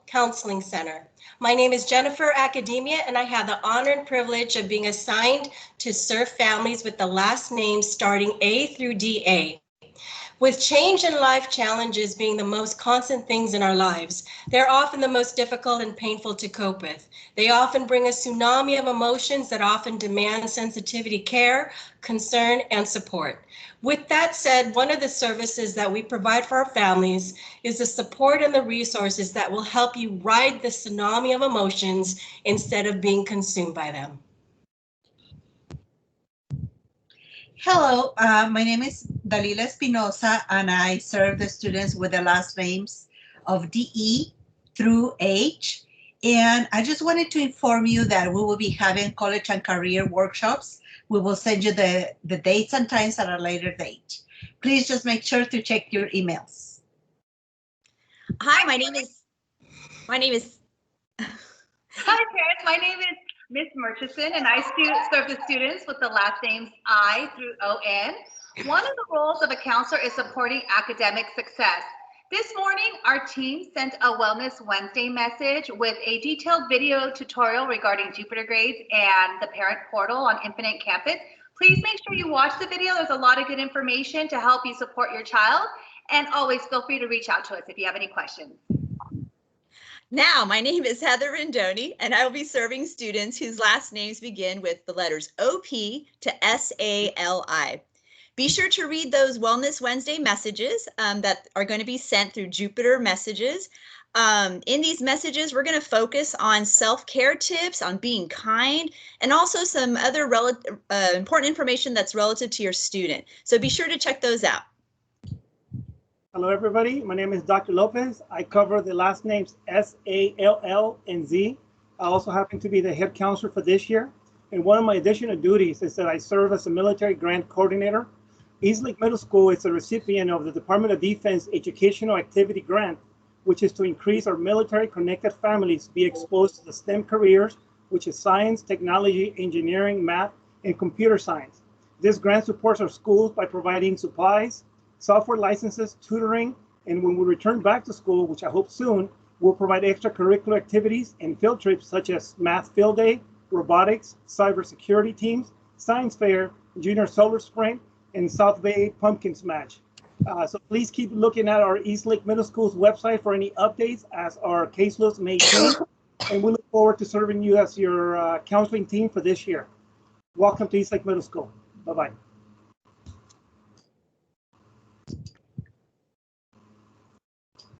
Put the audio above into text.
Counseling Center. My name is Jennifer Academia, and I have the honor and privilege of being assigned to serve families with the last names starting A through DA. With change and life challenges being the most constant things in our lives, they're often the most difficult and painful to cope with. They often bring a tsunami of emotions that often demand sensitivity, care, concern, and support. With that said, one of the services that we provide for our families is the support and the resources that will help you ride the tsunami of emotions instead of being consumed by them. Hello, my name is Dalila Espinosa, and I serve the students with the last names of DE through H. And I just wanted to inform you that we will be having college and career workshops. We will send you the dates and times at a later date. Please just make sure to check your emails. Hi, my name is. Hi, parents. My name is Miss Murchison, and I serve the students with the last names I through ON. One of the roles of a counselor is supporting academic success. This morning, our team sent a Wellness Wednesday message with a detailed video tutorial regarding Jupiter grades and the parent portal on Infinite Campus. Please make sure you watch the video. There's a lot of good information to help you support your child. And always feel free to reach out to us if you have any questions. Now, my name is Heather Rindoni, and I will be serving students whose last names begin with the letters OP to SALI. Be sure to read those Wellness Wednesday messages that are going to be sent through Jupiter Messages. In these messages, we're going to focus on self-care tips, on being kind, and also some other important information that's relative to your student. So be sure to check those out. Hello, everybody. My name is Dr. Lopez. I cover the last names SALL and Z. I also happen to be the head counselor for this year. And one of my additional duties is that I serve as a military grant coordinator. East Lake Middle School is a recipient of the Department of Defense Educational Activity Grant, which is to increase our military-connected families be exposed to the STEM careers, which is science, technology, engineering, math, and computer science. This grant supports our schools by providing supplies, software licenses, tutoring, and when we return back to school, which I hope soon, we'll provide extracurricular activities and field trips such as Math Field Day, robotics, cybersecurity teams, science fair, junior solar sprint, and South Bay Pumpkin Smash. So please keep looking at our East Lake Middle School's website for any updates as our caseloads may change, and we look forward to serving you as your counseling team for this year. Welcome to East Lake Middle School. Bye-bye.